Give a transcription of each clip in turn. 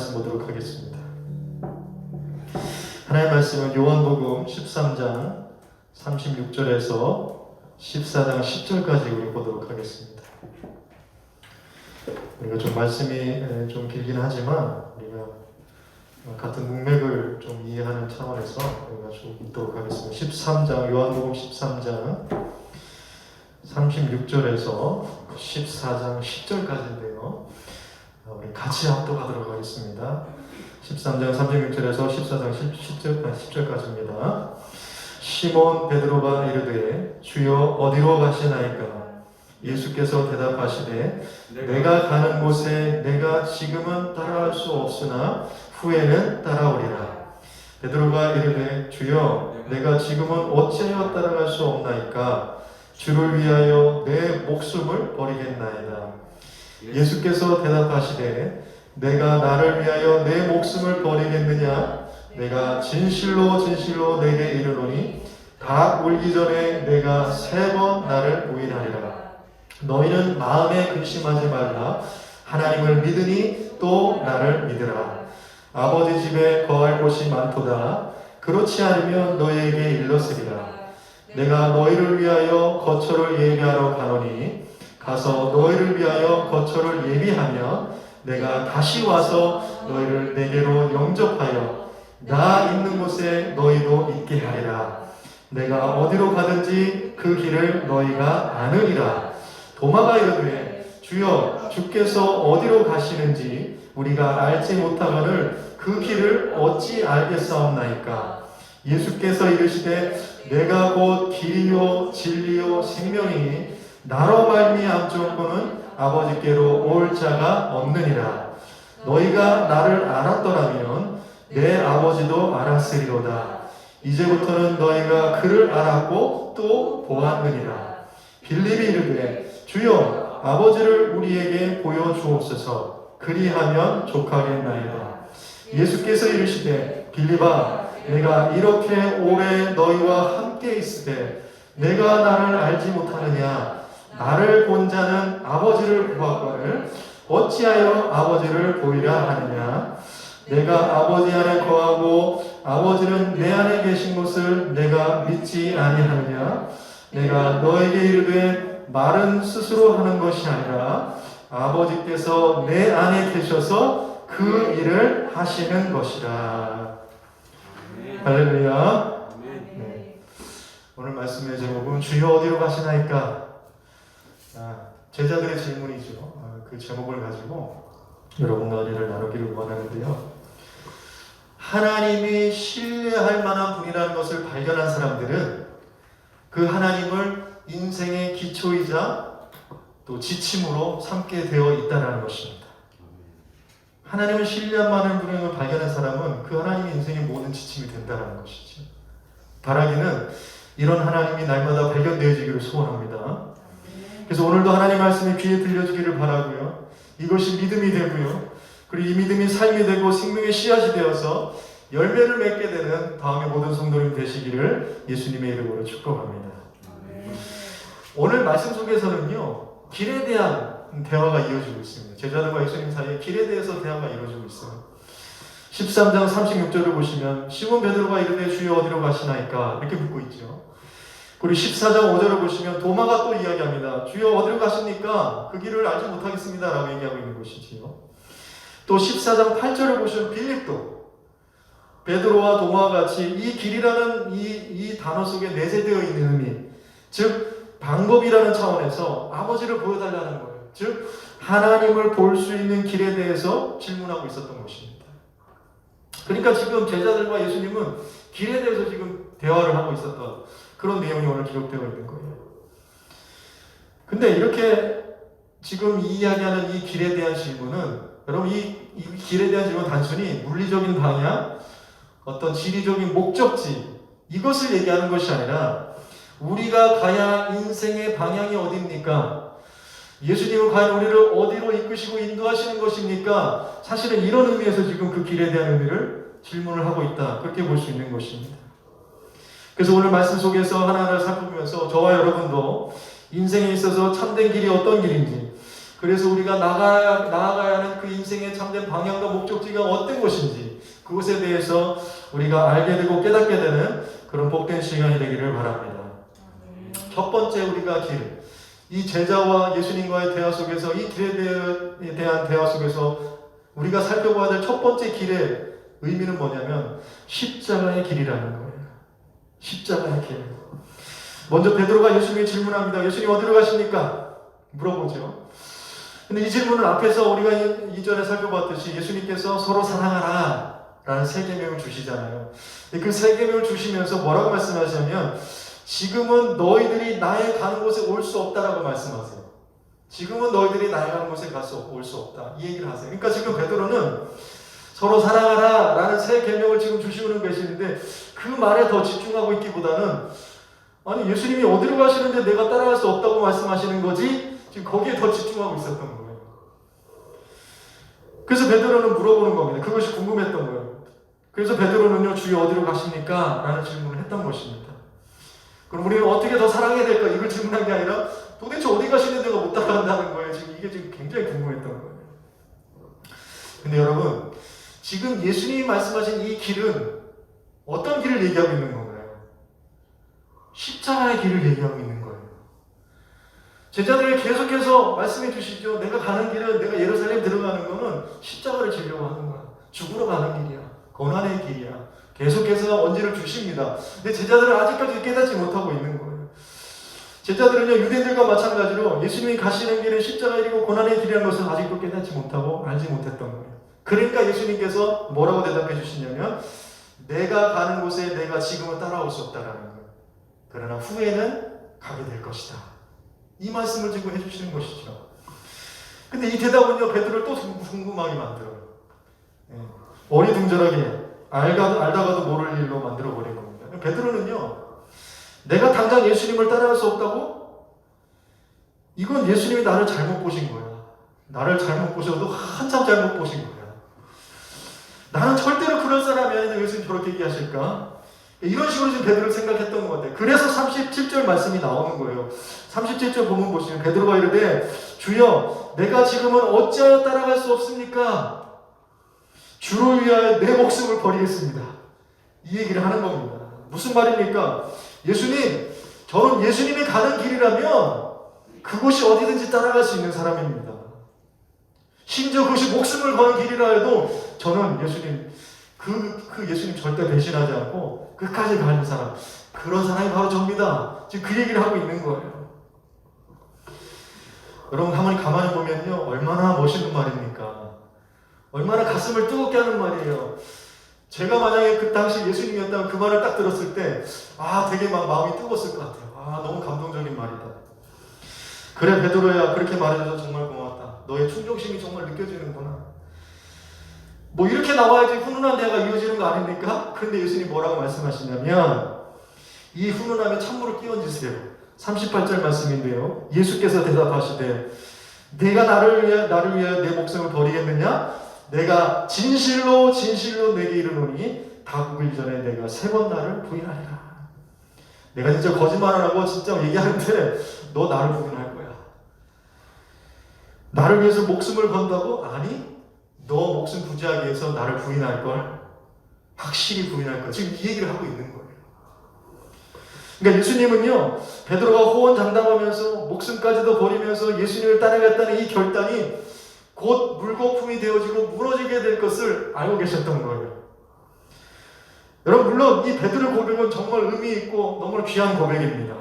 말씀 보도록 하겠습니다. 하나님의 말씀은 요한복음 13장 36절에서 14장 10절까지 우리 보도록 하겠습니다. 우리가 좀 말씀이 좀 길긴 하지만 우리가 같은 문맥을 좀 이해하는 차원에서 우리가 좀 읽도록 하겠습니다. 13장 요한복음 13장 36절에서 14장 10절까지인데요. 우리 같이 합독하도록 하겠습니다. 13장 36절에서 14장 10절까지입니다. 시몬 베드로가 이르되 주여 어디로 가시나이까? 예수께서 대답하시되 내가 가는 곳에 내가 지금은 따라갈 수 없으나 후에는 따라오리라. 베드로가 이르되 주여 내가 지금은 어찌하여 따라갈 수 없나이까? 주를 위하여 내 목숨을 버리겠나이다. 예수께서 대답하시되 내가 나를 위하여 내 목숨을 버리겠느냐? 내가 진실로 진실로 내게 이르노니 다 울기 전에 내가 3번 나를 부인하리라. 너희는 마음에 근심하지 말라. 하나님을 믿으니 또 나를 믿으라. 아버지 집에 거할 곳이 많도다. 그렇지 않으면 너희에게 일렀으리라. 내가 너희를 위하여 거처를 예비하러 가노니 가서 너희를 위하여 거처를 예비하며 내가 다시 와서 너희를 내게로 영접하여 나 있는 곳에 너희도 있게 하리라. 내가 어디로 가든지 그 길을 너희가 아느니라. 도마가 이르되 주여 주께서 어디로 가시는지 우리가 알지 못하거늘 그 길을 어찌 알겠사옵나이까? 예수께서 이르시되 내가 곧 길이요 진리요 생명이니 나로 말미암고는 아버지께로 올 자가 없느니라. 너희가 나를 알았더라면 내 아버지도 알았으리로다. 이제부터는 너희가 그를 알았고 또 보았느니라. 빌립이 이르되 주여 아버지를 우리에게 보여주옵소서. 그리하면 족하겠나이다. 예수께서 이르시되 빌립아 내가 이렇게 오래 너희와 함께 있으되 내가 나를 알지 못하느냐? 나를 본 자는 아버지를 보았거늘 어찌하여 아버지를 보이라 하느냐? 내가 아버지 안에 거하고 아버지는 내 안에 계신 것을 내가 믿지 아니하느냐? 내가 너에게 이르되 말은 스스로 하는 것이 아니라 아버지께서 내 안에 계셔서 그 일을 하시는 것이라. 할렐루야. 네. 오늘 말씀의 제목은 주여 어디로 가시나이까? 제자들의 질문이죠. 그 제목을 가지고 여러분과 은혜를 나누기를 원하는데요. 하나님이 신뢰할 만한 분이라는 것을 발견한 사람들은 그 하나님을 인생의 기초이자 또 지침으로 삼게 되어 있다는 것입니다. 하나님을 신뢰할 만한 분을 발견한 사람은 그 하나님이 인생의 모든 지침이 된다는 것이죠. 바라기는 이런 하나님이 날마다 발견되어지기를 소원합니다. 그래서 오늘도 하나님 말씀이 귀에 들려주기를 바라고요. 이것이 믿음이 되고요. 그리고 이 믿음이 삶이 되고 생명의 씨앗이 되어서 열매를 맺게 되는 다음의 모든 성도님 되시기를 예수님의 이름으로 축복합니다. 오늘 말씀 속에서는요. 길에 대한 대화가 이어지고 있습니다. 제자들과 예수님 사이에 길에 대해서 대화가 이루어지고 있어요. 13장 36절을 보시면 시몬 베드로가 이르되 주여 어디로 가시나이까? 이렇게 묻고 있죠. 그리고 14장 5절을 보시면 도마가 또 이야기합니다. 주여 어디로 가십니까? 그 길을 알지 못하겠습니다 라고 얘기하고 있는 것이지요. 또 14장 8절을 보시면 빌립도 베드로와 도마와 같이 이 길이라는 이 단어 속에 내재되어 있는 의미, 즉 방법이라는 차원에서 아버지를 보여달라는 거예요. 즉 하나님을 볼 수 있는 길에 대해서 질문하고 있었던 것입니다. 그러니까 지금 제자들과 예수님은 길에 대해서 지금 대화를 하고 있었던 그런 내용이 오늘 기록되어 있는 거예요. 근데 이렇게 지금 이야기하는 이 길에 대한 질문은 여러분 이 길에 대한 질문은 단순히 물리적인 방향, 어떤 지리적인 목적지 이것을 얘기하는 것이 아니라 우리가 가야 인생의 방향이 어디입니까? 예수님은 과연 우리를 어디로 이끄시고 인도하시는 것입니까? 사실은 이런 의미에서 지금 그 길에 대한 의미를 질문을 하고 있다. 그렇게 볼 수 있는 것입니다. 그래서 오늘 말씀 속에서 하나하나 살펴보면서 저와 여러분도 인생에 있어서 참된 길이 어떤 길인지, 그래서 우리가 나아가야 하는 그 인생의 참된 방향과 목적지가 어떤 것인지 그것에 대해서 우리가 알게 되고 깨닫게 되는 그런 복된 시간이 되기를 바랍니다. 첫 번째 우리가 이 제자와 예수님과의 대화 속에서 이 길에 대한 대화 속에서 우리가 살펴봐야 될 첫 번째 길의 의미는 뭐냐면 십자가의 길이라는 거예요. 십자가의 길. 먼저 베드로가 예수님께 질문합니다. 예수님 어디로 가십니까? 물어보죠. 근데 이 질문을 앞에서 우리가 이전에 살펴봤듯이 예수님께서 서로 사랑하라 라는 세 계명을 주시잖아요. 그 세 계명을 주시면서 뭐라고 말씀하시냐면 지금은 너희들이 나의 가는 곳에 올 수 없다라고 말씀하세요. 지금은 너희들이 나의 가는 곳에 올 수 없다. 이 얘기를 하세요. 그러니까 지금 베드로는 서로 사랑하라 라는 세 계명을 지금 주시고는 계시는데 그 말에 더 집중하고 있기보다는 아니 예수님이 어디로 가시는데 내가 따라갈 수 없다고 말씀하시는 거지? 지금 거기에 더 집중하고 있었던 거예요. 그래서 베드로는 물어보는 겁니다. 그것이 궁금했던 거예요. 그래서 베드로는요 주여 어디로 가십니까? 라는 질문을 했던 것입니다. 그럼 우리는 어떻게 더 사랑해야 될까? 이걸 질문한 게 아니라 도대체 어디 가시는 데가 못 따라간다는 거예요. 지금 이게 지금 굉장히 궁금했던 거예요. 근데 여러분 지금 예수님이 말씀하신 이 길은 어떤 길을 얘기하고 있는 건가요? 십자가의 길을 얘기하고 있는 거예요. 제자들에게 계속해서 말씀해 주시죠. 내가 가는 길은 내가 예루살렘 들어가는 거는 십자가를 지려고 하는 거야. 죽으러 가는 길이야. 고난의 길이야. 계속해서 언지를 주십니다. 근데 제자들은 아직까지 깨닫지 못하고 있는 거예요. 제자들은요 유대인들과 마찬가지로 예수님이 가시는 길은 십자가의 길이고 고난의 길이라는 것을 아직도 깨닫지 못하고 알지 못했던 거예요. 그러니까 예수님께서 뭐라고 대답해 주시냐면 내가 가는 곳에 내가 지금은 따라올 수 없다라는 거예요. 그러나 후에는 가게 될 것이다. 이 말씀을 지금 해주시는 것이죠. 근데 이 대답은요 베드로를 또 궁금하게 만들어요. 어리둥절하게 알다가도 모를 일로 만들어버린 겁니다. 베드로는요 내가 당장 예수님을 따라갈 수 없다고? 이건 예수님이 나를 잘못 보신 거야. 나를 잘못 보셔도 한참 잘못 보신 거야. 나는 절대로 그럴 사람이 아닌데 예수님 저렇게 얘기하실까? 이런 식으로 지금 베드로를 생각했던 것 같아요. 그래서 37절 말씀이 나오는 거예요. 37절 보면 보시면 베드로가 이르되 주여 내가 지금은 어찌하여 따라갈 수 없습니까? 주를 위하여 내 목숨을 버리겠습니다. 이 얘기를 하는 겁니다. 무슨 말입니까? 예수님, 저는 예수님이 가는 길이라면 그곳이 어디든지 따라갈 수 있는 사람입니다. 심지어 그것이 목숨을 거는 길이라 해도 저는 예수님, 그 예수님 절대 배신하지 않고 끝까지 가는 사람, 그런 사람이 바로 접니다. 지금 그 얘기를 하고 있는 거예요. 여러분 한번 가만히 보면요 얼마나 멋있는 말입니까? 얼마나 가슴을 뜨겁게 하는 말이에요. 제가 만약에 그 당시 예수님이었다면 그 말을 딱 들었을 때 되게 막 마음이 뜨거웠을 것 같아요. 너무 감동적인 말이다. 그래 베드로야 그렇게 말해줘서 정말 고맙다. 너의 충성심이 정말 느껴지는구나. 뭐 이렇게 나와야지 훈훈한 대화가 이어지는 거 아닙니까? 그런데 예수님이 뭐라고 말씀하시냐면 이 훈훈함에 찬물을 끼얹으세요. 38절 말씀인데요. 예수께서 대답하시되 내가 나를 위하여 내 목숨을 버리겠느냐? 내가 진실로 내게 이르노니 다국일 전에 내가 3번 나를 부인하리라. 내가 진짜 거짓말을 하고 진짜 얘기하는데 너 나를 부인할 거야. 나를 위해서 목숨을 건다고? 아니 너 목숨 부지하기 위해서 나를 부인할 걸? 확실히 부인할 걸. 지금 이 얘기를 하고 있는 거예요. 그러니까 예수님은요 베드로가 호언장담하면서 목숨까지도 버리면서 예수님을 따라갔다는 이 결단이 곧 물거품이 되어지고 무너지게 될 것을 알고 계셨던 거예요. 여러분 물론 이 베드로 고백은 정말 의미 있고 너무나 귀한 고백입니다.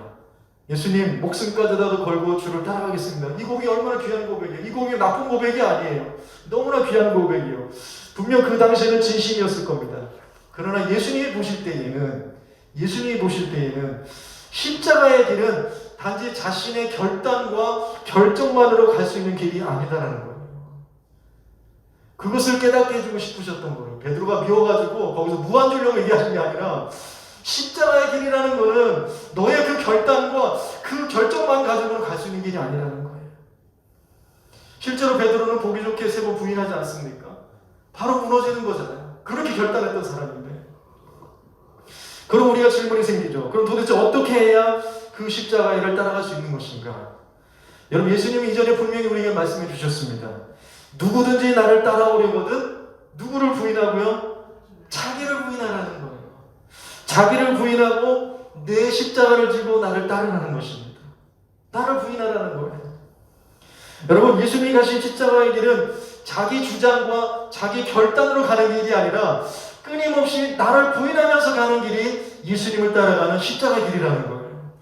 예수님 목숨까지라도 걸고 주를 따라가겠습니다. 이 고백이 얼마나 귀한 고백이에요. 이 고백이 나쁜 고백이 아니에요. 너무나 귀한 고백이에요. 분명 그 당시에는 진심이었을 겁니다. 그러나 예수님이 보실 때에는 십자가의 길은 단지 자신의 결단과 결정만으로 갈 수 있는 길이 아니다라는 거예요. 그것을 깨닫게 해주고 싶으셨던 거예요. 베드로가 미워가지고 거기서 무한 주려고 얘기하신 게 아니라 십자가의 길이라는 거는 너의 그 결단과 그 결정만 가지고는 갈 수 있는 길이 아니라는 거예요. 실제로 베드로는 보기 좋게 3번 부인하지 않습니까? 바로 무너지는 거잖아요. 그렇게 결단했던 사람인데. 그럼 우리가 질문이 생기죠. 그럼 도대체 어떻게 해야 그 십자가의 길을 따라갈 수 있는 것인가? 여러분, 예수님이 이전에 분명히 우리에게 말씀해 주셨습니다. 누구든지 나를 따라오려거든 누구를 부인하고요? 자기를 부인하라는 거예요. 자기를 부인하고 내 십자가를 지고 나를 따르라는 것입니다. 나를 부인하라는 거예요. 여러분, 예수님이 가신 십자가의 길은 자기 주장과 자기 결단으로 가는 길이 아니라 끊임없이 나를 부인하면서 가는 길이 예수님을 따라가는 십자가의 길이라는 거예요.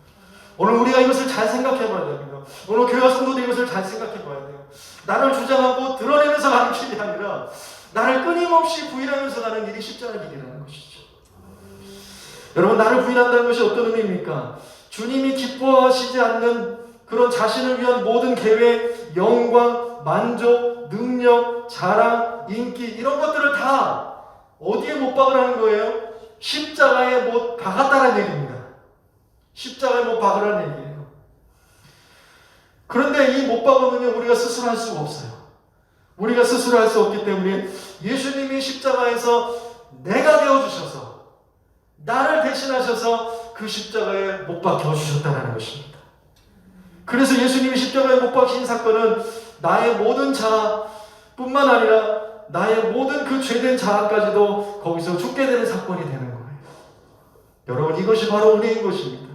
오늘 우리가 이것을 잘 생각해 봐야 됩니다. 오늘 교회 성도들 이것을 잘 생각해 봐야 돼요. 나를 주장하고 드러내면서 가는 길이 아니라 나를 끊임없이 부인하면서 가는 길이 십자가의 길이라는 것이죠. 여러분, 나를 부인한다는 것이 어떤 의미입니까? 주님이 기뻐하시지 않는 그런 자신을 위한 모든 계획, 영광, 만족, 능력, 자랑, 인기 이런 것들을 다 어디에 못 박으라는 거예요? 십자가에 못 박았다는 얘기입니다. 십자가에 못 박으라는 얘기예요. 그런데 이 못 박으면 우리가 스스로 할 수가 없어요. 우리가 스스로 할 수 없기 때문에 예수님이 십자가에서 내가 되어주셔서 나를 대신하셔서 그 십자가에 못 박혀 주셨다는 것입니다. 그래서 예수님이 십자가에 못 박힌 사건은 나의 모든 자아뿐만 아니라 나의 모든 그 죄된 자아까지도 거기서 죽게 되는 사건이 되는 거예요. 여러분, 이것이 바로 은혜인 것입니다.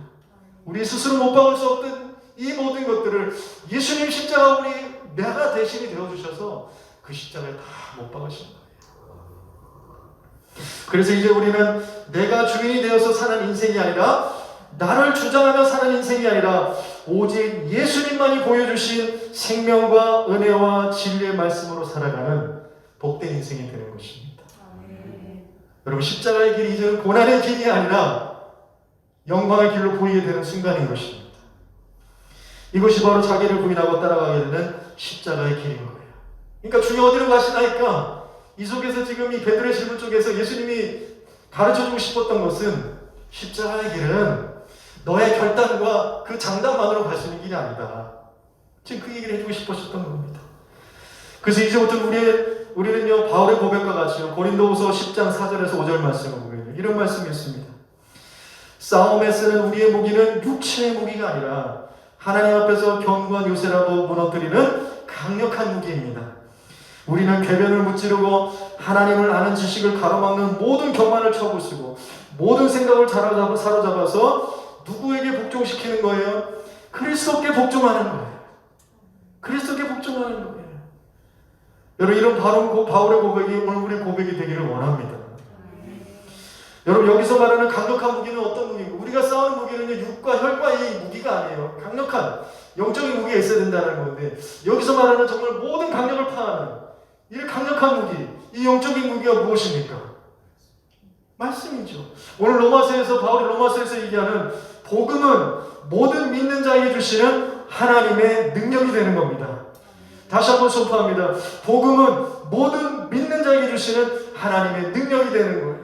우리 스스로 못 박을 수 없던 이 모든 것들을 예수님 십자가 우리 내가 대신이 되어주셔서 그 십자가에 다 못 박으신 거예요. 그래서 이제 우리는 내가 주인이 되어서 사는 인생이 아니라 나를 주장하며 사는 인생이 아니라 오직 예수님만이 보여주신 생명과 은혜와 진리의 말씀으로 살아가는 복된 인생이 되는 것입니다. 여러분, 십자가의 길이 이제는 고난의 길이 아니라 영광의 길로 보이게 되는 순간인 것입니다. 이것이 바로 자기를 부인하고 따라가게 되는 십자가의 길인 거예요. 그러니까 주님 어디로 가시나니까 이 속에서 지금 이 베드로의 질문 쪽에서 예수님이 가르쳐주고 싶었던 것은 십자가의 길은 너의 결단과 그 장담만으로 갈 수 있는 길이 아니다. 지금 그 얘기를 해주고 싶으셨던 겁니다. 그래서 이제부터 우리는요, 바울의 고백과 같이요, 고린도후서 10장 4절에서 5절 말씀을 보면요, 이런 말씀이 있습니다. 싸움에 쓰는 우리의 무기는 육체의 무기가 아니라 하나님 앞에서 견고한 요새라도 무너뜨리는 강력한 무기입니다. 우리는 궤변을 무찌르고 하나님을 아는 지식을 가로막는 모든 교만을 쳐부수고 모든 생각을 사로잡아서 누구에게 복종시키는 거예요? 그리스도께 복종하는 거예요. 그리스도께 복종하는 거예요. 여러분, 이런 바울의 고백이 오늘 우리 고백이 되기를 원합니다. 여러분, 여기서 말하는 강력한 무기는 어떤 무기인가? 우리가 싸우는 무기는 육과 혈과의 무기가 아니에요. 강력한 영적인 무기가 있어야 된다는 건데, 여기서 말하는 정말 모든 강력을 파하는 이 강력한 무기, 이 영적인 무기가 무엇입니까? 말씀이죠. 오늘 로마서에서 바울이 로마서에서 얘기하는 복음은 모든 믿는 자에게 주시는 하나님의 능력이 되는 겁니다. 다시 한번 선포합니다. 복음은 모든 믿는 자에게 주시는 하나님의 능력이 되는 거예요.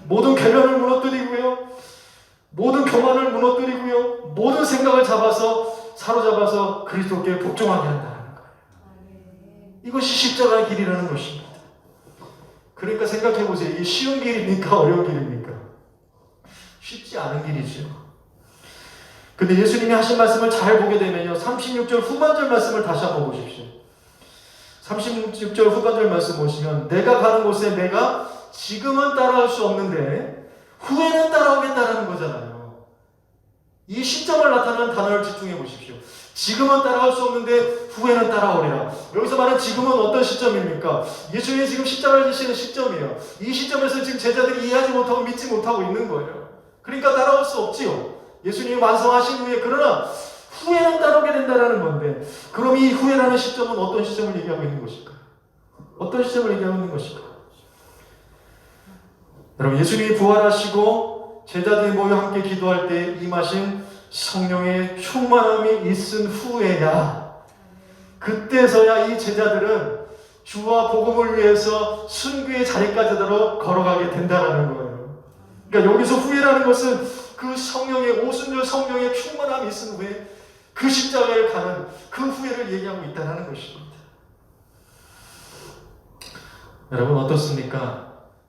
모든 궤변을 무너뜨리고요, 모든 교만을 무너뜨리고요, 모든 생각을 사로잡아서 그리스도께 복종하게 한다는 거예요. 이것이 십자가의 길이라는 것입니다. 그러니까 생각해 보세요. 이게 쉬운 길입니까? 어려운 길입니까? 쉽지 않은 길이죠. 근데 예수님이 하신 말씀을 잘 보게 되면요, 36절 후반절 말씀을 다시 한번 보십시오. 36절 후반절 말씀 보시면, 내가 가는 곳에 내가 지금은 따라갈 수 없는데 후에는 따라오겠다라는 거잖아요. 이 시점을 나타내는 단어를 집중해 보십시오. 지금은 따라갈 수 없는데 후에는 따라오리라. 여기서 말하는 지금은 어떤 시점입니까? 예수님이 지금 십자가를 지시는 시점이에요. 이 시점에서 지금 제자들이 이해하지 못하고 믿지 못하고 있는 거예요. 그러니까 따라올 수 없지요. 예수님이 완성하신 후에. 그러나 후에는 따라오게 된다는 건데, 그럼 이 후에라는 시점은 어떤 시점을 얘기하고 있는 것일까? 어떤 시점을 얘기하고 있는 것일까? 여러분, 예수님이 부활하시고 제자들이 모여 함께 기도할 때 임하신 성령의 충만함이 있은 후에야, 그때서야 이 제자들은 주와 복음을 위해서 순교의 자리까지도 걸어가게 된다는 거예요. 그러니까 여기서 후회라는 것은 그 성령의, 오순절 성령의 충만함이 있은 후에 그 십자가에 가는 그 후회를 얘기하고 있다는 것입니다. 여러분, 어떻습니까?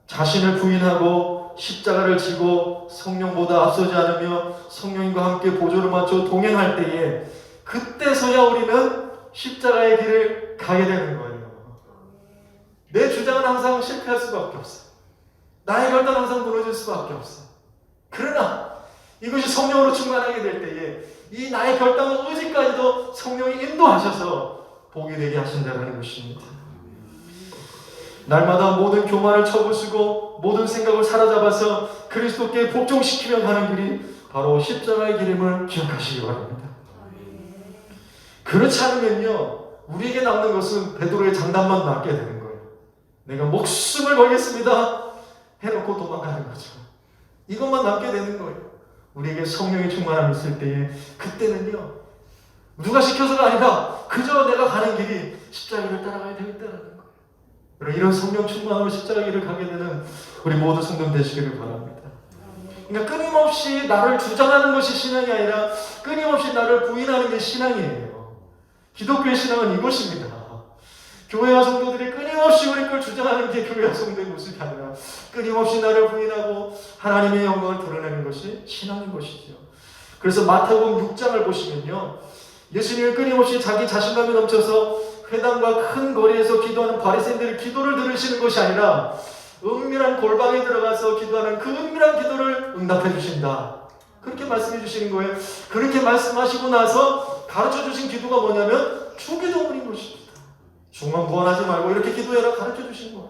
자신을 부인하고 십자가를 지고 성령보다 앞서지 않으며 성령님과 함께 보조를 맞춰 동행할 때에 그때서야 우리는 십자가의 길을 가게 되는 거예요. 내 주장은 항상 실패할 수밖에 없어. 나의 결단은 항상 무너질 수밖에 없어. 그러나 이것이 성령으로 충만하게 될 때에 이 나의 결단과 의지까지도 성령이 인도하셔서 복이 되게 하신다는 것입니다. 날마다 모든 교만을 쳐부수고 모든 생각을 사로잡아서 그리스도께 복종시키며 가는 길이 바로 십자가의 길임을 기억하시기 바랍니다. 그렇지 않으면요, 우리에게 남는 것은 베드로의 장담만 남게 되는 거예요. 내가 목숨을 걸겠습니다 해놓고 도망가는 거죠. 이것만 남게 되는 거예요. 우리에게 성령의 충만함이 있을 때에 그때는요, 누가 시켜서가 아니라 그저 내가 가는 길이 십자가를 따라가야 되겠다는 거예요. 이런 성령 충만으로 십자가 길을 가게 되는 우리 모두 성도 되시기를 바랍니다. 그러니까 끊임없이 나를 주장하는 것이 신앙이 아니라 끊임없이 나를 부인하는 게 신앙이에요. 기독교의 신앙은 이것입니다. 교회와 성도들이 끊임없이 우리 걸 주장하는 게 교회와 성도의 모습이 아니라 끊임없이 나를 부인하고 하나님의 영광을 드러내는 것이 신앙인 것이죠. 그래서 마태복음 6장을 보시면요, 예수님은 끊임없이 자기 자신감이 넘쳐서 회당과 큰 거리에서 기도하는 바리새인들의 기도를 들으시는 것이 아니라 은밀한 골방에 들어가서 기도하는 그 은밀한 기도를 응답해 주신다. 그렇게 말씀해 주시는 거예요. 그렇게 말씀하시고 나서 가르쳐 주신 기도가 뭐냐면 주기도문인 것입니다. 중언부언하지 말고 이렇게 기도해라 가르쳐 주신 거예요.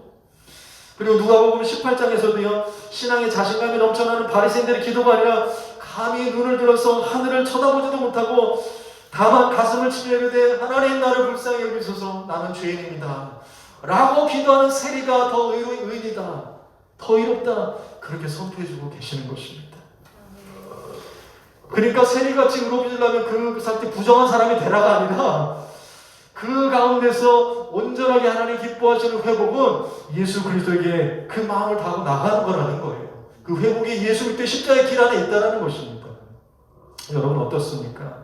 그리고 누가복음 18장에서도요, 신앙의 자신감이 넘쳐나는 바리새인들의 기도가 아니라 감히 눈을 들어서 하늘을 쳐다보지도 못하고 다만 가슴을 치며 이르되 하나님 나를 불쌍히 여기소서 나는 죄인입니다 라고 기도하는 세리가 더 의인이다, 더 의롭다, 그렇게 선포해주고 계시는 것입니다. 그러니까 세리같이 의롭어지려면 그 상태 부정한 사람이 되라가 아니라 그 가운데서 온전하게 하나님 기뻐하시는 회복은 예수 그리스도에게 그 마음을 다하고 나가는 거라는 거예요. 그 회복이 예수 그리스도의 십자가의 길 안에 있다는 것입니다. 여러분 어떻습니까?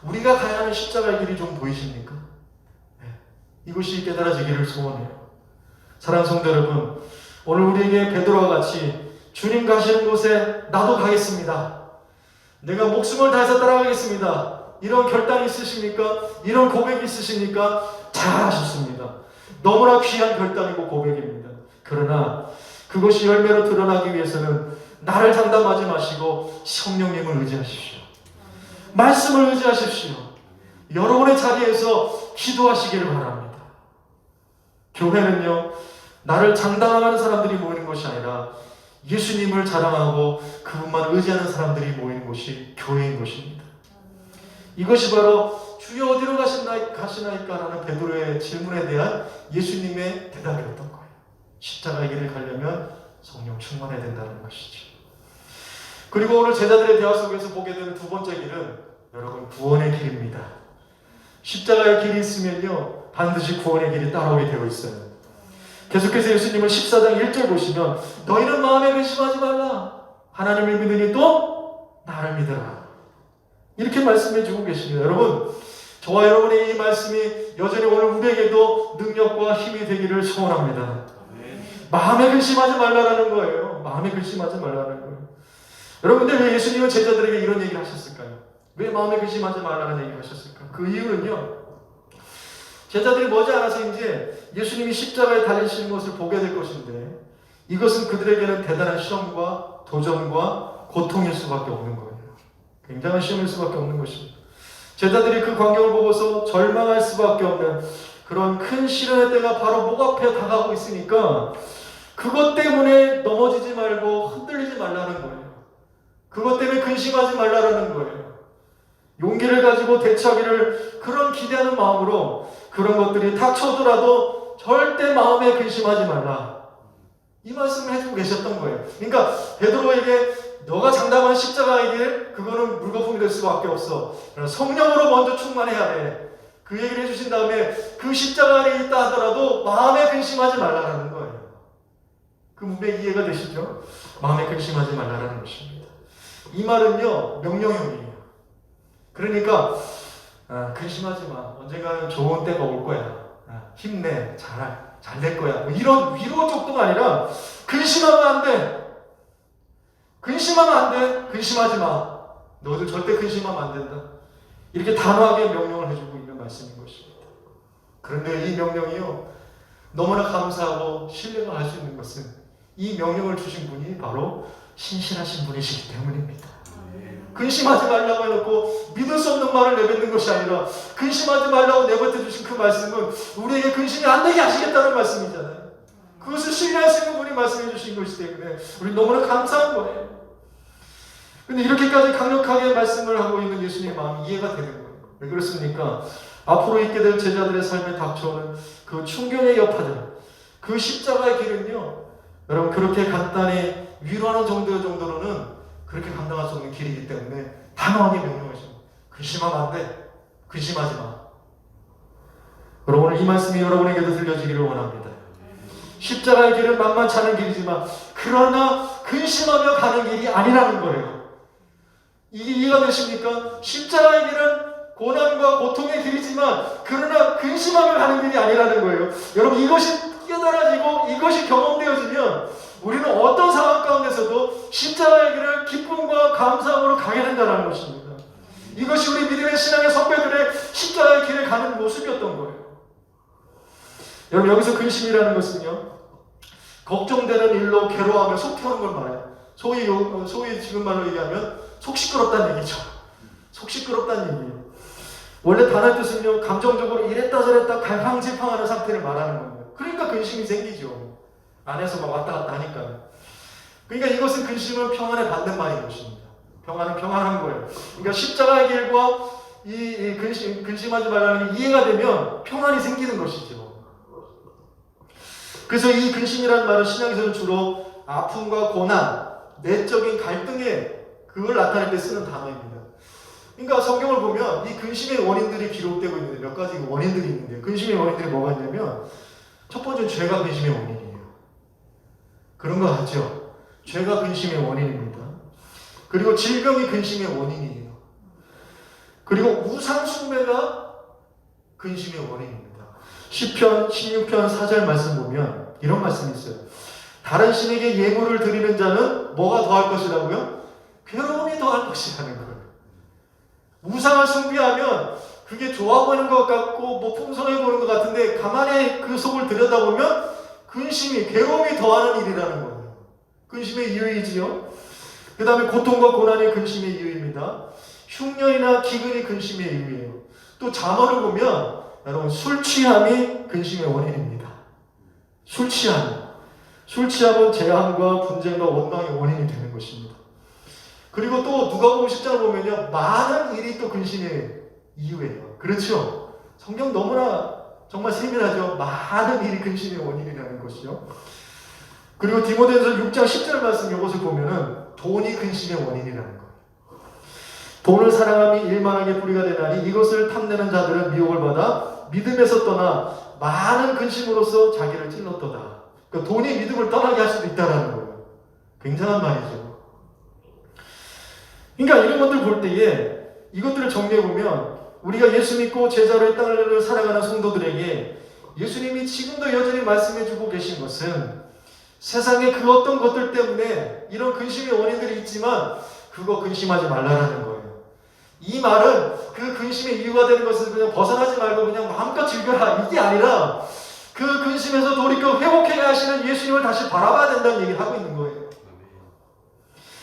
우리가 가야 하는 십자가의 길이 좀 보이십니까? 네. 이것이 깨달아지기를 소원해요. 사랑하는 성도 여러분, 오늘 우리에게 베드로와 같이 주님 가시는 곳에 나도 가겠습니다, 내가 목숨을 다해서 따라가겠습니다, 이런 결단이 있으십니까? 이런 고백이 있으십니까? 잘하셨습니다. 너무나 귀한 결단이고 고백입니다. 그러나 그것이 열매로 드러나기 위해서는 나를 장담하지 마시고 성령님을 의지하십시오. 말씀을 의지하십시오. 여러분의 자리에서 기도하시기를 바랍니다. 교회는요, 나를 장담하는 사람들이 모이는 것이 아니라 예수님을 자랑하고 그분만 의지하는 사람들이 모이는 곳이 교회인 것입니다. 이것이 바로 주여 어디로 가시나이까 라는 베드로의 질문에 대한 예수님의 대답이었던 거예요. 십자가의 길을 가려면 성령 충만해야 된다는 것이죠. 그리고 오늘 제자들의 대화 속에서 보게 되는 두 번째 길은 여러분 구원의 길입니다. 십자가의 길이 있으면요, 반드시 구원의 길이 따라오게 되어 있어요. 계속해서 예수님은 14장 1절 보시면 너희는 마음에 근심하지 말라, 하나님을 믿으니 또 나를 믿으라, 이렇게 말씀해 주고 계십니다. 여러분, 저와 여러분의 이 말씀이 여전히 오늘 우리에게도 능력과 힘이 되기를 소원합니다. 마음에 근심하지 말라라는 거예요. 마음에 근심하지 말라는 거예요. 여러분들 왜 예수님은 제자들에게 이런 얘기를 하셨을까요? 왜 마음에 근심하지 말라는 얘기를 하셨을까? 그 이유는요, 제자들이 머지않아서인지 예수님이 십자가에 달리시는 것을 보게 될 것인데 이것은 그들에게는 대단한 시험과 도전과 고통일 수밖에 없는 거예요. 굉장한 시험일 수밖에 없는 것입니다. 제자들이 그 광경을 보고서 절망할 수밖에 없는 그런 큰 시련의 때가 바로 목 앞에 다가오고 있으니까 그것 때문에 넘어지지 말고 흔들리지 말라는 거예요. 그것 때문에 근심하지 말라는 거예요. 용기를 가지고 대처하기를 그런 기대하는 마음으로 그런 것들이 닥쳐오더라도 절대 마음에 근심하지 말라, 이 말씀을 해주고 계셨던 거예요. 그러니까 베드로에게 너가 장담한 십자가의 길, 그거는 물거품이 될 수밖에 없어, 성령으로 먼저 충만해야 돼, 그 얘기를 해주신 다음에 그 십자가에 있다 하더라도 마음에 근심하지 말라는 거예요. 그 문맥 이해가 되시죠? 마음에 근심하지 말라는 것입니다. 이 말은요, 명령형이에요. 그러니까 근심하지 마, 언젠가는 좋은 때가 올 거야, 힘내, 잘 될 거야, 뭐 이런 위로 쪽도가 아니라 근심하면 안 돼, 근심하면 안 돼, 근심하지 마, 너희들 절대 근심하면 안 된다, 이렇게 단호하게 명령을 해주고 있는 말씀인 것입니다. 그런데 이 명령이요, 너무나 감사하고 신뢰가 할 수 있는 것은 이 명령을 주신 분이 바로 신실하신 분이시기 때문입니다. 근심하지 말라고 해놓고 믿을 수 없는 말을 내뱉는 것이 아니라 근심하지 말라고 내뱉어 주신 그 말씀은 우리에게 근심이 안 되게 하시겠다는 말씀이잖아요. 그것을 신뢰할 수 있는 분이 말씀해 주신 것이기 때문에 우리 너무나 감사한 거예요. 근데 이렇게까지 강력하게 말씀을 하고 있는 예수님의 마음이 이해가 되는 거예요. 왜 그렇습니까? 앞으로 있게 될 제자들의 삶에 닥쳐오는 그 충격의 여파들, 그 십자가의 길은요, 여러분 그렇게 간단히 위로하는 정도로는 그렇게 감당할 수 없는 길이기 때문에 단호하게 명령하십니다. 근심하면 안 돼. 근심하지 마. 여러분 오늘 이 말씀이 여러분에게도 들려지기를 원합니다. 십자가의 길은 만만치 않은 길이지만 그러나 근심하며 가는 길이 아니라는 거예요. 이게 이해가 되십니까? 십자가의 길은 고난과 고통의 길이지만 그러나 근심하며 가는 길이 아니라는 거예요. 여러분 이것이 깨달아지고 이것이 경험되어지면 우리는 어떤 상황 가운데서도 십자가의 길을 기쁨과 감사함으로 가게 된다는 것입니다. 이것이 우리 믿음의 신앙의 선배들의 십자가의 길을 가는 모습이었던 거예요. 여러분 여기서 근심이라는 것은요, 걱정되는 일로 괴로워하며 속 태우는 걸 말해요. 소위 지금 말로 얘기하면 속 시끄럽다는 얘기죠. 속 시끄럽다는 얘기예요. 원래 단어의 뜻은요, 감정적으로 이랬다 저랬다 갈팡질팡하는 상태를 말하는 겁니다. 그러니까 근심이 생기죠. 안에서 막 왔다 갔다 하니까. 그러니까 이것은 근심은 평안에 받는 말인 것입니다. 평안은 평안한 거예요. 그러니까 십자가의 길과 이 근심하지 말라는 게 이해가 되면 평안이 생기는 것이죠. 그래서 이 근심이라는 말은 신약에서는 주로 아픔과 고난, 내적인 갈등에 그걸 나타낼 때 쓰는 단어입니다. 그러니까 성경을 보면 이 근심의 원인들이 기록되고 있는데 몇 가지 원인들이 있는데 근심의 원인들이 뭐가 있냐면 첫 번째는 죄가 근심의 원인이에요. 그런 거 같죠? 죄가 근심의 원인입니다. 그리고 질병이 근심의 원인이에요. 그리고 우상 숭배가 근심의 원인입니다. 시편 16편 4절 말씀 보면 이런 말씀이 있어요. 다른 신에게 예물을 드리는 자는 뭐가 더할 것이라고요? 괴로움이 더할 것이라는 거예요. 우상을 숭배하면 그게 좋아 보이는 것 같고 뭐 풍성해 보이는 것 같은데 가만히 그 속을 들여다보면 근심이, 괴로움이 더하는 일이라는 거예요. 근심의 이유이지요. 그 다음에 고통과 고난이 근심의 이유입니다. 흉년이나 기근이 근심의 이유예요. 또 잠언을 보면 여러분 술 취함이 근심의 원인입니다. 술 취함은 재앙과 분쟁과 원망의 원인이 되는 것입니다. 그리고 또 누가복음 10장을 보면요, 많은 일이 또 근심의 이유예요. 그렇죠? 성경 너무나 정말 세밀하죠. 많은 일이 근심의 원인이라는 것이요. 그리고 디모데전서 6장 10절 말씀 이것을 보면은 돈이 근심의 원인이라는 거예요. 돈을 사랑함이 일만하게 뿌리가 되나니 이것을 탐내는 자들은 미혹을 받아 믿음에서 떠나 많은 근심으로써 자기를 찔렀도다. 그러니까 돈이 믿음을 떠나게 할 수도 있다는 거예요. 굉장한 말이죠. 그러니까 이런 것들 볼 때에 이것들을 정리해보면 우리가 예수 믿고 제자로 이 땅을 살아가는 성도들에게 예수님이 지금도 여전히 말씀해주고 계신 것은 세상의 그 어떤 것들 때문에 이런 근심의 원인들이 있지만 그거 근심하지 말라라는 거예요. 이 말은 그 근심의 이유가 되는 것을 그냥 벗어나지 말고 그냥 마음껏 즐겨라 이게 아니라 그 근심에서 돌이켜 회복해야 하시는 예수님을 다시 바라봐야 된다는 얘기를 하고 있는 거예요.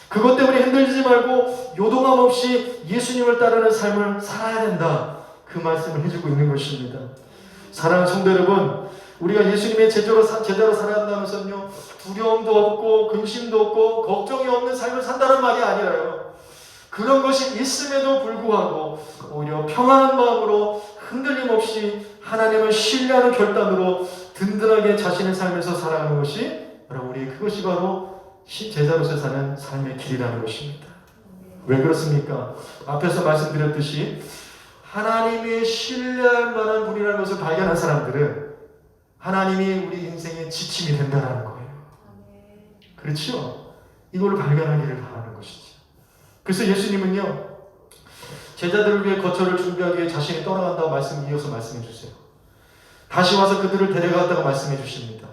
그것 때문에 흔들리지 말고 요동함 없이 예수님을 따르는 삶을 살아야 된다. 그 말씀을 해주고 있는 것입니다. 사랑하는 성도 여러분, 우리가 예수님의 제자로 살아간다는 것은요, 두려움도 없고 근심도 없고 걱정이 없는 삶을 산다는 말이 아니라요. 그런 것이 있음에도 불구하고 오히려 평안한 마음으로 흔들림 없이 하나님을 신뢰하는 결단으로 든든하게 자신의 삶에서 살아가는 것이 여러분 우리 그것이 바로 제자로서 사는 삶의 길이라는 것입니다. 왜 그렇습니까? 앞에서 말씀드렸듯이 하나님의 신뢰할 만한 분이라는 것을 발견한 사람들은 하나님이 우리 인생의 지침이 된다는 거예요. 그렇죠? 이걸 발견하기를 바라는 것이죠. 그래서 예수님은요, 제자들을 위해 거처를 준비하기 위해 자신이 떠나간다고 이어서 말씀해 주세요. 다시 와서 그들을 데려갔다고 말씀해 주십니다.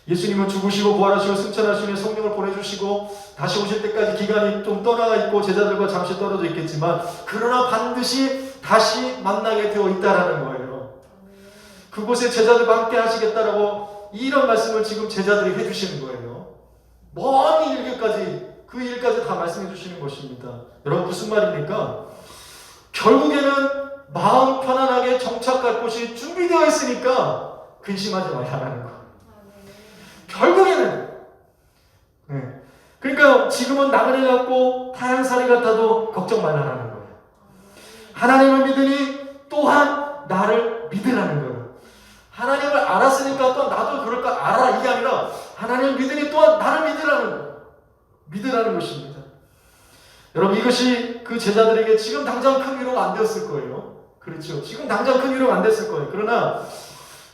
예수님은 죽으시고 부활하시고 승천하시며 성령을 보내주시고 다시 오실 때까지 기간이 좀 떠나가 있고 제자들과 잠시 떨어져 있겠지만 그러나 반드시 다시 만나게 되어 있다라는 거예요. 그곳에 제자들과 함께 하시겠다라고 이런 말씀을 지금 제자들이 해주시는 거예요. 먼 일까지 그 일까지 다 말씀해 주시는 것입니다. 여러분 무슨 말입니까? 결국에는 마음 편안하게 정착할 곳이 준비되어 있으니까 근심하지 말라는 거. 결국에는 그러니까 지금은 나그네 같고 타향살이 같아도 걱정 말라는 거예요. 하나님을 믿으니 또한 나를 믿으라는 거예요. 하나님을 알았으니까 또 나도 그럴까 알아 이게 아니라 하나님을 믿으니 또한 나를 믿으라는 거예요. 믿으라는 것입니다. 여러분 이것이 그 제자들에게 지금 당장 큰 위로가 안 되었을 거예요. 그렇죠. 지금 당장 큰 위로가 안 됐을 거예요. 그러나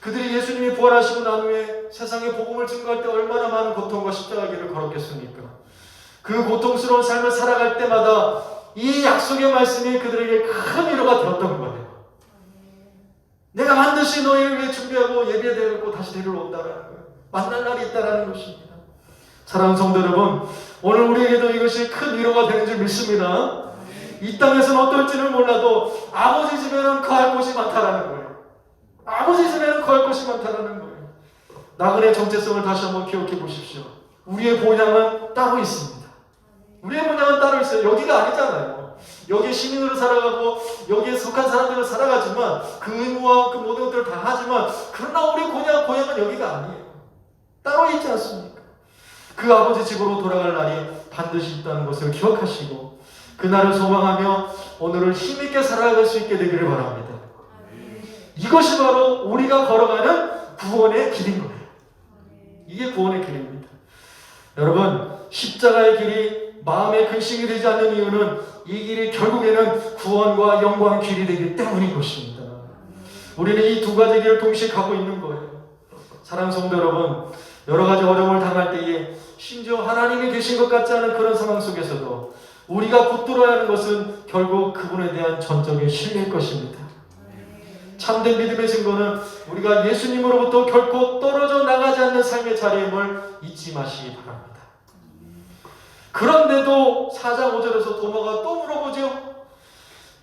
그들이 예수님이 부활하시고 난 후에 세상에 복음을 증거할 때 얼마나 많은 고통과 십자가 길을 걸었겠습니까? 그 고통스러운 삶을 살아갈 때마다 이 약속의 말씀이 그들에게 큰 위로가 되었던 거예요. 내가 반드시 너희를 위해 준비하고 예비되었고 다시 데리러 온다라는 거예요. 만날 날이 있다라는 것입니다. 사랑하는 성도 여러분, 오늘 우리에게도 이것이 큰 위로가 되는 줄 믿습니다. 이 땅에서는 어떨지는 몰라도 아버지 집에는 거할 곳이 많다라는 거예요. 아버지 집에는 거할 곳이 많다라는 거예요. 나그네의 정체성을 다시 한번 기억해 보십시오. 우리의 본향은 따로 있습니다. 우리의 본향은 따로 있어요. 여기가 아니잖아요. 여기 시민으로 살아가고 여기에 속한 사람들로 살아가지만 그 의무와 그 모든 것들을 다 하지만 그러나 우리 고향은 여기가 아니에요. 따로 있지 않습니까? 그 아버지 집으로 돌아갈 날이 반드시 있다는 것을 기억하시고 그날을 소망하며 오늘을 힘있게 살아갈 수 있게 되기를 바랍니다. 이것이 바로 우리가 걸어가는 구원의 길인 거예요. 이게 구원의 길입니다. 여러분 십자가의 길이 마음에 근심이 되지 않는 이유는 이 길이 결국에는 구원과 영광의 길이 되기 때문인 것입니다. 우리는 이 두 가지 길을 동시에 가고 있는 거예요. 사랑하는 성도 여러분, 여러 가지 어려움을 당할 때에 심지어 하나님이 계신 것 같지 않은 그런 상황 속에서도 우리가 붙들어야 하는 것은 결국 그분에 대한 전적인 신뢰일 것입니다. 참된 믿음의 증거는 우리가 예수님으로부터 결코 떨어져 나가지 않는 삶의 자리임을 잊지 마시기 바랍니다. 그런데도 4장 5절에서 도마가 또 물어보죠.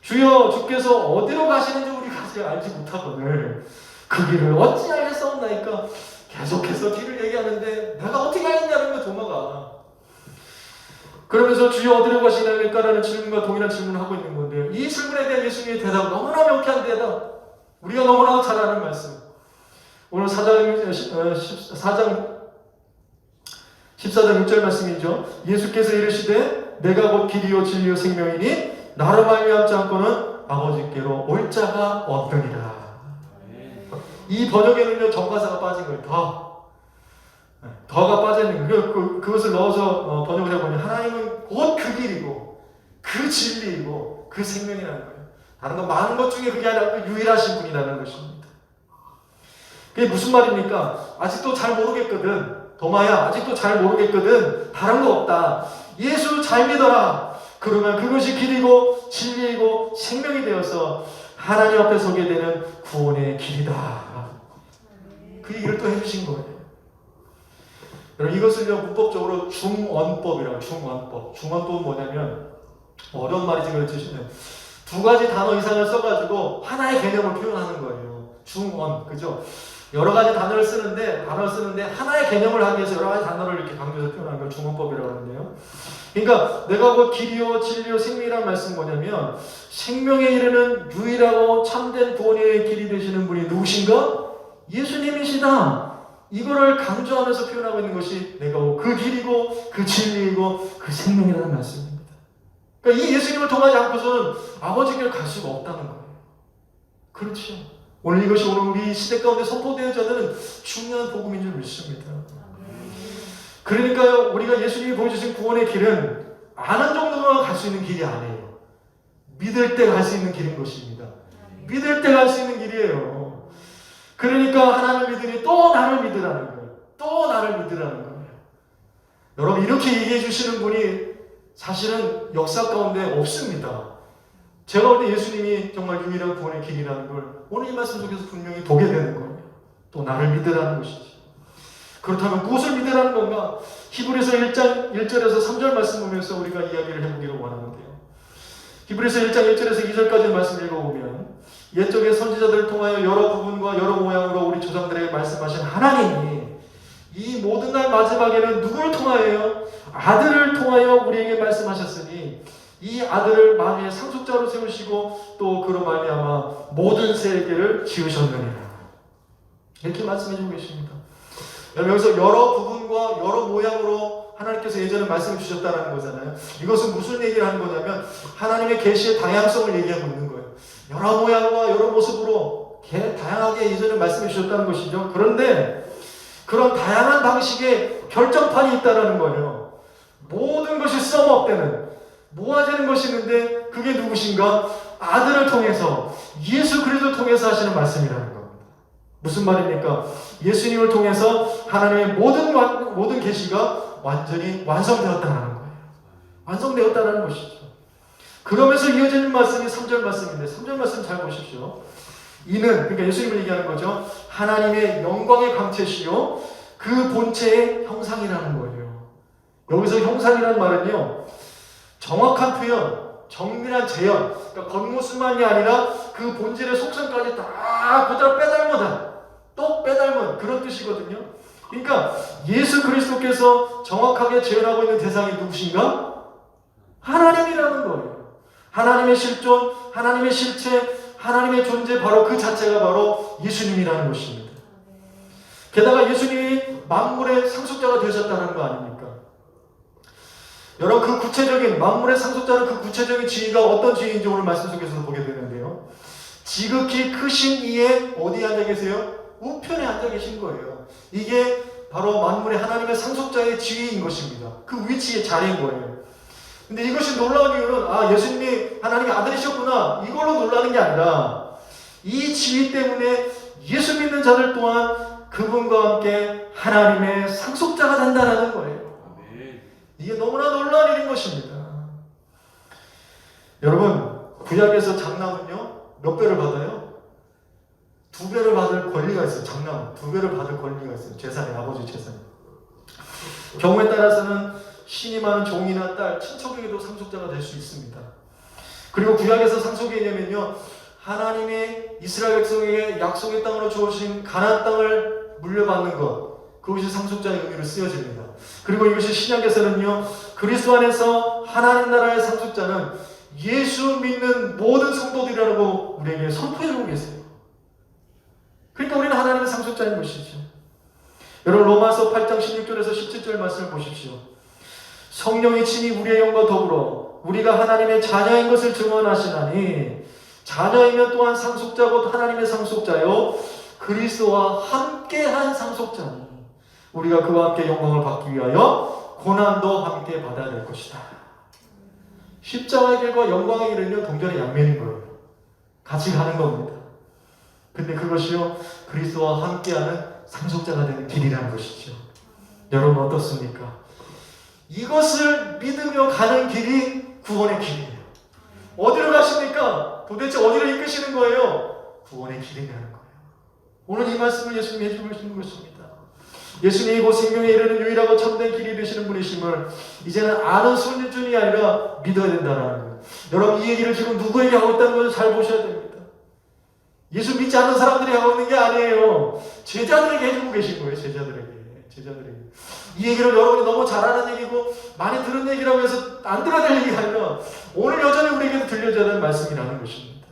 주여 주께서 어디로 가시는지 우리가 아직 알지 못하거늘 그 길을 어찌 알겠사옵나이까. 계속해서 길을 얘기하는데 내가 어떻게 알겠냐는 거야 도마가. 그러면서 주여 어디로 가시나이까라는 질문과 동일한 질문을 하고 있는 건데요. 이 질문에 대한 예수님의 대답은 너무나 명쾌한 대답. 우리가 너무나도 잘 아는 말씀. 오늘 14장 6절 말씀이죠. 예수께서 이르시되 내가 곧 길이요 진리요 생명이니 나로 말미암지 않고는 아버지께로 올 자가 없느니라. 이 번역에는요 정가사가 빠진 거예요. 더가 빠져있는 거예요. 그것을 넣어서 번역을 해보니 하나님은 곧 그 길이고 그 진리이고 그 생명이라는 거예요. 다른 거 많은 것 중에 그게 아니라 유일하신 분이라는 것입니다. 그게 무슨 말입니까? 아직도 잘 모르겠거든. 도마야 아직도 잘 모르겠거든. 다른 거 없다. 예수 잘 믿어라. 그러면 그것이 길이고 진리이고 생명이 되어서 하나님 앞에 서게 되는 구원의 길이다. 그 얘기를 또 해주신 거예요. 여러분 이것을요 문법적으로 중언법이라고. 중언법은 뭐냐면 어려운 말이지 그렇지만 두 가지 단어 이상을 써가지고 하나의 개념을 표현하는 거예요. 중언, 그죠? 여러 가지 단어를 쓰는데 하나의 개념을 하기 위해서 여러 가지 단어를 이렇게 강조해서 표현하는 걸 중언법이라고 하는데요. 그러니까 내가 곧 길이요 진리요 생명이라는 말씀은 뭐냐면 생명에 이르는 유일하고 참된 구원의 길이 되시는 분이 누구신가? 예수님이시다. 이거를 강조하면서 표현하고 있는 것이 내가 그 길이고 그 진리이고 그 생명이라는 말씀입니다. 그러니까 이 예수님을 통하지 않고서는 아버지께로 갈 수가 없다는 거예요. 그렇죠. 오늘 이것이 오늘 우리 시대 가운데 선포되어져 있는 중요한 복음인 줄 믿습니다. 그러니까요 우리가 예수님이 보여주신 구원의 길은 아는 정도로만 갈 수 있는 길이 아니에요. 믿을 때 갈 수 있는 길인 것입니다. 믿을 때 갈 수 있는 길이에요. 그러니까 하나님을 믿으니 또 나를 믿으라는 거예요. 또 나를 믿으라는 거예요. 여러분 이렇게 얘기해 주시는 분이 사실은 역사 가운데 없습니다. 제가 볼 때 예수님이 정말 유일한 구원의 길이라는 걸 오늘 이 말씀 속에서 분명히 보게 되는 거예요. 또 나를 믿으라는 것이지. 그렇다면 무엇을 믿으라는 건가? 히브리서 1장 1절에서 3절 말씀 보면서 우리가 이야기를 해보기를 원하는데요. 히브리서 1장 1절에서 2절까지 말씀 읽어보면 옛적의 선지자들을 통하여 여러 부분과 여러 모양으로 우리 조상들에게 말씀하신 하나님이 이 모든 날 마지막에는 누구를 통하여요? 아들을 통하여 우리에게 말씀하셨으니 이 아들을 만유의 상속자로 세우시고 또 그로 말미암아 모든 세계를 지으셨느니라. 이렇게 말씀해주고 계십니다. 여기서 여러 부분과 여러 모양으로 하나님께서 예전에 말씀해 주셨다는 거잖아요. 이것은 무슨 얘기를 하는 거냐면 하나님의 계시의 다양성을 얘기하고 있는 거예요. 여러 모양과 여러 모습으로 다양하게 예전에 말씀해 주셨다는 것이죠. 그런데 그런 다양한 방식의 결정판이 있다는 거예요. 모든 것이 썸업되는, 모아지는 것이 있는데 그게 누구신가? 아들을 통해서, 예수 그리스도를 통해서 하시는 말씀이라는 겁니다. 무슨 말입니까? 예수님을 통해서 하나님의 모든 계시가 완전히 완성되었다는 거예요. 완성되었다는 것이죠. 그러면서 이어지는 말씀이 3절 말씀인데 3절 말씀 잘 보십시오. 이는, 그러니까 예수님을 얘기하는 거죠. 하나님의 영광의 광채시요 그 본체의 형상이라는 거예요. 여기서 형상이라는 말은요, 정확한 표현, 정밀한 재현, 그러니까 겉모습만이 아니라 그 본질의 속성까지 다 그대로 빼닮은, 똑 빼닮은 그런 뜻이거든요. 그러니까 예수 그리스도께서 정확하게 재현하고 있는 대상이 누구신가? 하나님이라는 거예요. 하나님의 실존, 하나님의 실체, 하나님의 존재, 바로 그 자체가 바로 예수님이라는 것입니다. 게다가 예수님이 만물의 상속자가 되셨다는 거 아닙니까? 여러분, 그 구체적인 만물의 상속자는 그 구체적인 지위가 어떤 지위인지 오늘 말씀 속에서도 보게 되는데요. 지극히 크신 이에 어디에 앉아 계세요? 우편에 앉아 계신 거예요. 이게 바로 만물의 하나님의 상속자의 지위인 것입니다. 그 위치의 자리인 거예요. 근데 이것이 놀라운 이유는 예수님이 하나님의 아들이셨구나 이걸로 놀라는 게 아니라 이 지위 때문에 예수 믿는 자들 또한 그분과 함께 하나님의 상속자가 된다는 거예요. 이게 너무나 놀라운 일인 것입니다. 여러분, 구약에서 장남은요 몇 배를 받아요? 2배를 받을 권리가 있어요. 장남은 2배를 받을 권리가 있어요. 재산이, 아버지 재산이. 경우에 따라서는 신이 많은 종이나 딸, 친척에게도 상속자가 될 수 있습니다. 그리고 구약에서 상속의 개념은요, 하나님의 이스라엘 백성에게 약속의 땅으로 주어진 가나안 땅을 물려받는 것, 그것이 상속자의 의미로 쓰여집니다. 그리고 이것이 신약에서는요, 그리스도 안에서 하나님 나라의 상속자는 예수 믿는 모든 성도들이라고 우리에게 선포해주고 계세요. 그러니까 우리는 하나님의 상속자인 것이죠. 여러분, 로마서 8장 16절에서 17절 말씀을 보십시오. 성령이 친히 우리의 영과 더불어 우리가 하나님의 자녀인 것을 증언하시나니 자녀이면 또한 상속자고 하나님의 상속자요 그리스도와 함께한 상속자니 우리가 그와 함께 영광을 받기 위하여 고난도 함께 받아야 될 것이다. 십자가의 길과 영광의 길은요 동전의 양면인 거예요. 같이 가는 겁니다. 근데 그것이요 그리스도와 함께하는 상속자가 되는 길이라는 것이죠. 여러분 어떻습니까? 이것을 믿으며 가는 길이 구원의 길이에요. 어디로 가십니까? 도대체 어디로 이끄시는 거예요? 구원의 길이라는 거예요. 오늘 이 말씀을 예수님이 해주고 계시는 것입니다. 예수님이 곧 생명에 이르는 유일하고 참된 길이 되시는 분이심을 이제는 아는 수준이 아니라 믿어야 된다는 거예요. 여러분, 이 얘기를 지금 누구에게 하고 있다는 것을 잘 보셔야 됩니다. 예수 믿지 않는 사람들이 하고 있는 게 아니에요. 제자들에게 해주고 계신 거예요. 제자들에게. 이 얘기를 여러분이 너무 잘 아는 얘기고 많이 들은 얘기라고 해서 안 들어야 될 얘기가 아니라 오늘 여전히 우리에게 들려줘야 되는 말씀이라는 것입니다.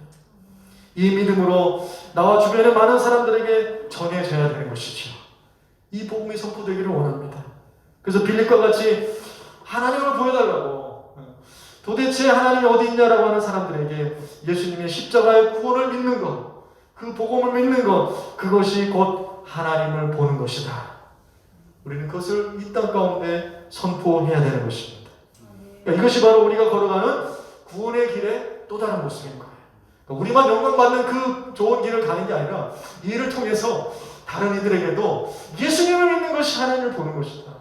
이 믿음으로 나와 주변의 많은 사람들에게 전해져야 되는 것이죠. 이 복음이 선포되기를 원합니다. 그래서 빌립과 같이 하나님을 보여달라고, 도대체 하나님이 어디 있냐라고 하는 사람들에게 예수님의 십자가의 구원을 믿는 것, 그 복음을 믿는 것, 그것이 곧 하나님을 보는 것이다. 우리는 그것을 이 땅 가운데 선포해야 되는 것입니다. 그러니까 이것이 바로 우리가 걸어가는 구원의 길의 또 다른 모습인 거예요. 그러니까 우리만 영광받는 그 좋은 길을 가는 게 아니라 이 일을 통해서 다른 이들에게도 예수님을 믿는 것이 하나님을 보는 것이다.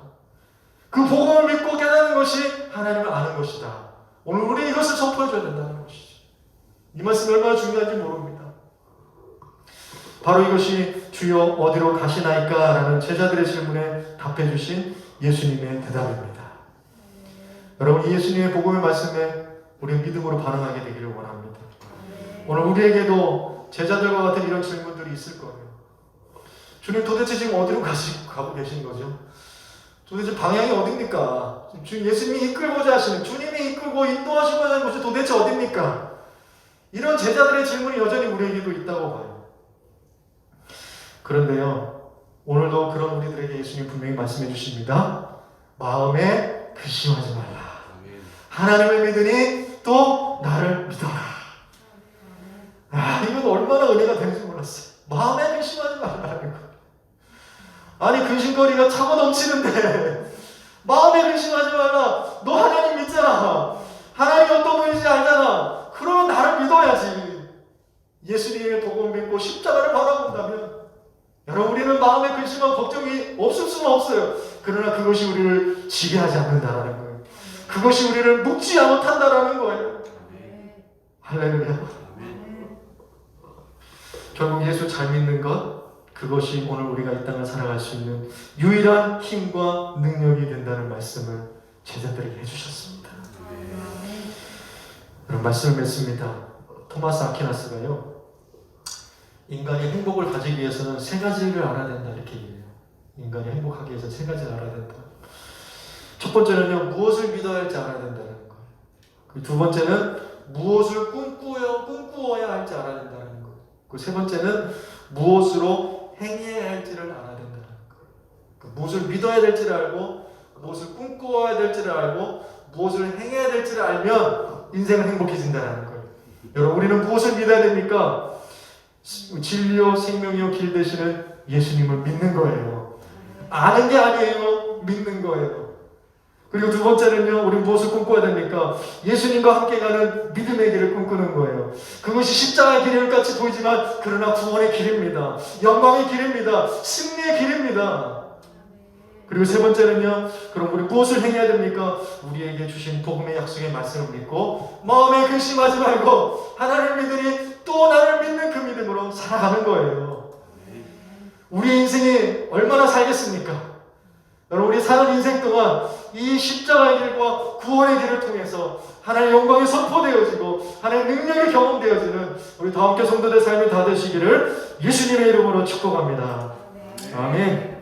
그 복음을 믿고 깨닫는 것이 하나님을 아는 것이다. 오늘 우리 이것을 선포해줘야 된다는 것이죠. 이 말씀이 얼마나 중요한지 모릅니다. 바로 이것이 주여 어디로 가시나이까? 라는 제자들의 질문에 답해 주신 예수님의 대답입니다. 여러분, 이 예수님의 복음의 말씀에 우리는 믿음으로 반응하게 되기를 원합니다. 오늘 우리에게도 제자들과 같은 이런 질문들이 있을 거예요. 주님 도대체 지금 어디로 가고 계신 거죠? 도대체 방향이 어딥니까? 예수님이 이끌고자 하시는, 주님이 이끌고 인도하시고자 하는 곳이 도대체 어딥니까? 이런 제자들의 질문이 여전히 우리에게도 있다고 봐요. 그런데요, 오늘도 그런 우리들에게 예수님 분명히 말씀해 주십니다. 마음에 근심하지 말라. 하나님을 믿으니 또 나를 믿어라. 이건 얼마나 은혜가 되는지 몰랐어요. 마음에 근심하지 말라는 거. 아니, 근심거리가 차고 넘치는데 마음에 근심하지 말라. 너 하나님 믿잖아. 하나님이 어떤 분인지 알잖아. 그러면 나를 믿어야지. 예수님의 복음을 믿고 십자가를 바라본다면 여러분, 우리는 마음에 근심하고 걱정이 없을 수는 없어요. 그러나 그것이 우리를 지배하지 않는다라는 거예요. 그것이 우리를 묶지 못한다라는 거예요. 할렐루야. 결국 예수 잘 믿는 것, 그것이 오늘 우리가 이 땅을 살아갈 수 있는 유일한 힘과 능력이 된다는 말씀을 제자들에게 해주셨습니다. 여러분, 말씀을 맺습니다. 토마스 아퀴나스가요, 인간이 행복을 가지기 위해서는 세 가지를 알아야 된다, 이렇게 얘기해요. 인간이 행복하기 위해서 세 가지를 알아야 된다. 첫 번째는요, 무엇을 믿어야 할지 알아야 된다는 거예요. 두 번째는 무엇을 꿈꾸어야 할지 알아야 된다는 거예요. 그 세 번째는 무엇으로 행해야 할지를 알아야 된다는 거예요. 무엇을 믿어야 될지를 알고, 무엇을 꿈꾸어야 될지를 알고, 무엇을 행해야 될지를 알면 인생은 행복해진다는 거예요. 여러분, 우리는 무엇을 믿어야 됩니까? 진리요 생명이요 길 되시는 예수님을 믿는 거예요. 아는 게 아니에요. 믿는 거예요. 그리고 두 번째는요, 우리 무엇을 꿈꿔야 됩니까? 예수님과 함께 가는 믿음의 길을 꿈꾸는 거예요. 그것이 십자가의 길일 같이 보이지만 그러나 구원의 길입니다. 영광의 길입니다. 승리의 길입니다. 그리고 세 번째는요, 그럼 우리 무엇을 행해야 됩니까? 우리에게 주신 복음의 약속의 말씀을 믿고 마음에 근심하지 말고 하나님을 믿으니 또 나를 믿는 그 믿음으로 살아가는 거예요. 우리 인생이 얼마나 살겠습니까? 여러분, 우리 사는 인생 동안 이 십자가의 길과 구원의 길을 통해서 하나님의 영광이 선포되어지고 하나님의 능력이 경험되어지는 우리 다음교 성도들 삶이 다 되시기를 예수님의 이름으로 축복합니다. 아멘.